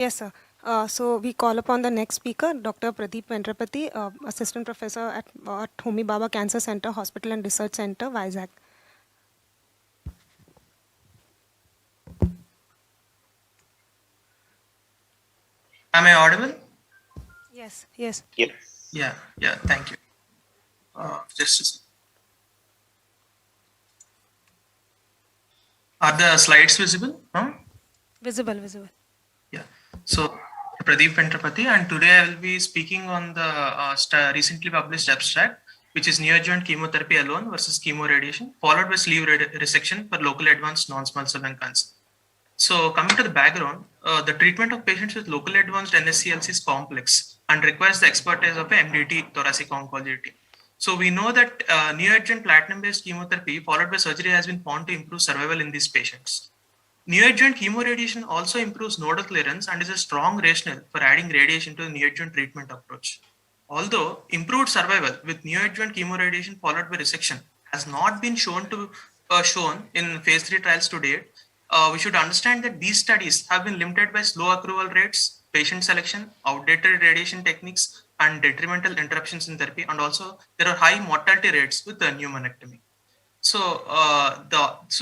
Yes, sir. So we call upon the next speaker, Dr. Pradeep Ventrapati, Assistant Professor at Homi Baba Cancer Center, Hospital and Research Center, Vizag. Am I audible? Yes, yes. Yeah, thank you. Are the slides visible? Visible, visible. Yeah. So, Pradeep Ventrapati, and today I will be speaking on the recently published abstract, which is neoadjuvant chemotherapy alone versus chemoradiation, followed by sleeve resection for locally advanced non-small cell lung cancer. So, coming to the background, the treatment of patients with locally advanced NSCLC is complex and requires the expertise of a MDT thoracic oncology team. So, we know that neoadjuvant platinum-based chemotherapy followed by surgery has been found to improve survival in these patients. Neoadjuvant chemoradiation also improves nodal clearance and is a strong rationale for adding radiation to the neoadjuvant treatment approach. Although improved survival with neoadjuvant chemoradiation followed by resection has not been shown in phase 3 trials to date, we should understand that these studies have been limited by slow accrual rates, patient selection, outdated radiation techniques, and detrimental interruptions in therapy, and also there are high mortality rates with the pneumonectomy. So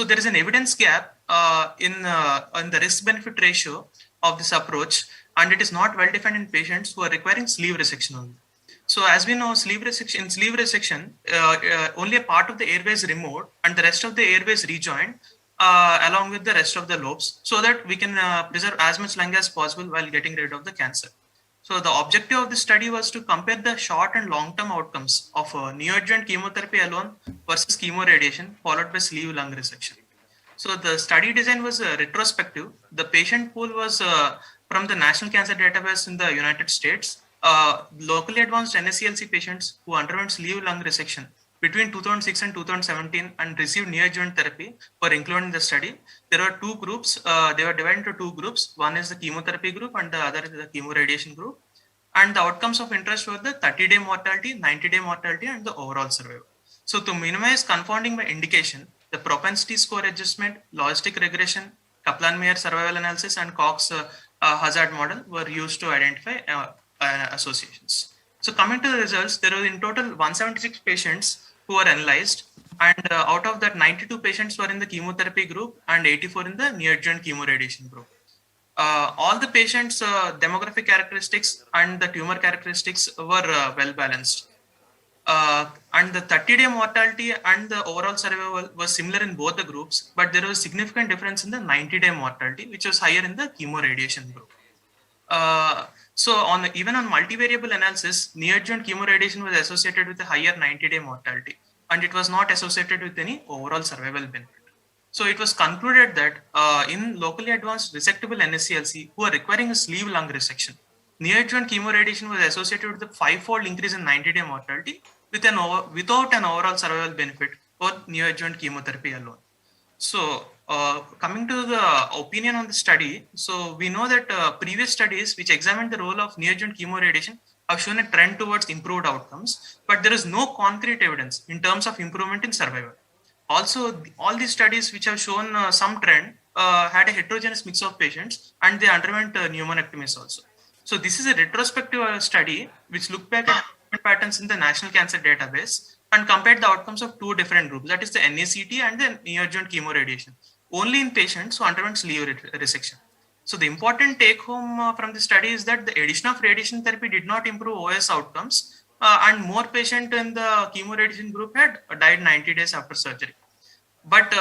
there is an evidence gap in the risk benefit ratio of this approach, and it is not well defined in patients who are requiring sleeve resection only. So as we know, sleeve resection, only a part of the airway is removed and the rest of the airway is rejoined along with the rest of the lobes, so that we can preserve as much lung as possible while getting rid of the cancer. So the objective of this study was to compare the short and long-term outcomes of neoadjuvant chemotherapy alone versus chemoradiation followed by sleeve lung resection. So the study design was retrospective. The patient pool was from the National Cancer Database in the United States. Locally advanced NSCLC patients who underwent sleeve lung resection between 2006 and 2017 and received neoadjuvant therapy were included in the study. There were two groups. They were divided into two groups. One is the chemotherapy group and the other is the chemoradiation group. And the outcomes of interest were the 30-day mortality, 90-day mortality, and the overall survival. So to minimize confounding by indication, the propensity score adjustment, logistic regression, Kaplan-Meier survival analysis, and Cox hazard model were used to identify associations. So coming to the results, there were in total 176 patients who were analyzed, and out of that 92 patients were in the chemotherapy group and 84 in the neoadjuvant chemoradiation group. All the patients' demographic characteristics and the tumor characteristics were well balanced. And the 30-day mortality and the overall survival was similar in both the groups, but there was significant difference in the 90-day mortality, which was higher in the chemoradiation group. So even on multivariable analysis, neoadjuvant chemoradiation was associated with a higher 90-day mortality, and it was not associated with any overall survival benefit. So it was concluded that in locally advanced resectable NSCLC who are requiring a sleeve lung resection, neoadjuvant chemoradiation was associated with a 5-fold increase in 90-day mortality without an overall survival benefit for neoadjuvant chemotherapy alone. So coming to the opinion on the study, so we know that previous studies which examined the role of neoadjuvant chemoradiation have shown a trend towards improved outcomes, but there is no concrete evidence in terms of improvement in survival. Also, all these studies which have shown some trend had a heterogeneous mix of patients and they underwent pneumonectomies also. So this is a retrospective study which looked back at patterns in the National Cancer Database and compared the outcomes of two different groups, that is the NACT and the neoadjuvant chemoradiation, only in patients who underwent sleeve resection. So the important take home from the study is that the addition of radiation therapy did not improve OS outcomes, and more patients in the chemoradiation group had died 90 days after surgery. But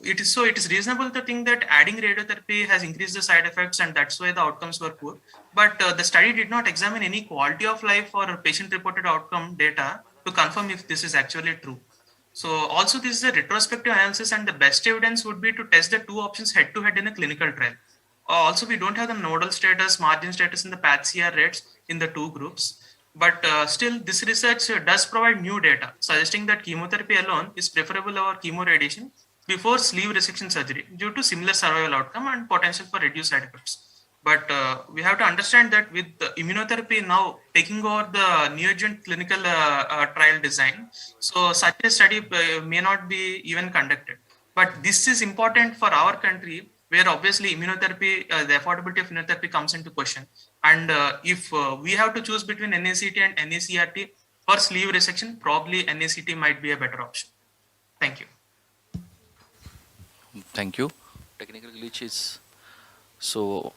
it is reasonable to think that adding radiotherapy has increased the side effects, and that's why the outcomes were poor. But the study did not examine any quality of life or patient-reported outcome data to confirm if this is actually true. So also this is a retrospective analysis, and the best evidence would be to test the two options head-to-head in a clinical trial. Also, we don't have the nodal status, margin status, and the PAT-CR rates in the two groups. But still, this research does provide new data suggesting that chemotherapy alone is preferable over chemoradiation before sleeve resection surgery due to similar survival outcome and potential for reduced side effects. But we have to understand that with the immunotherapy now taking over the neoadjuvant clinical trial design, so such a study may not be even conducted. But this is important for our country where obviously immunotherapy, the affordability of immunotherapy comes into question. And if we have to choose between NACT and NACRT for sleeve resection, probably NACT might be a better option. Thank you. Thank you. Technical glitch is so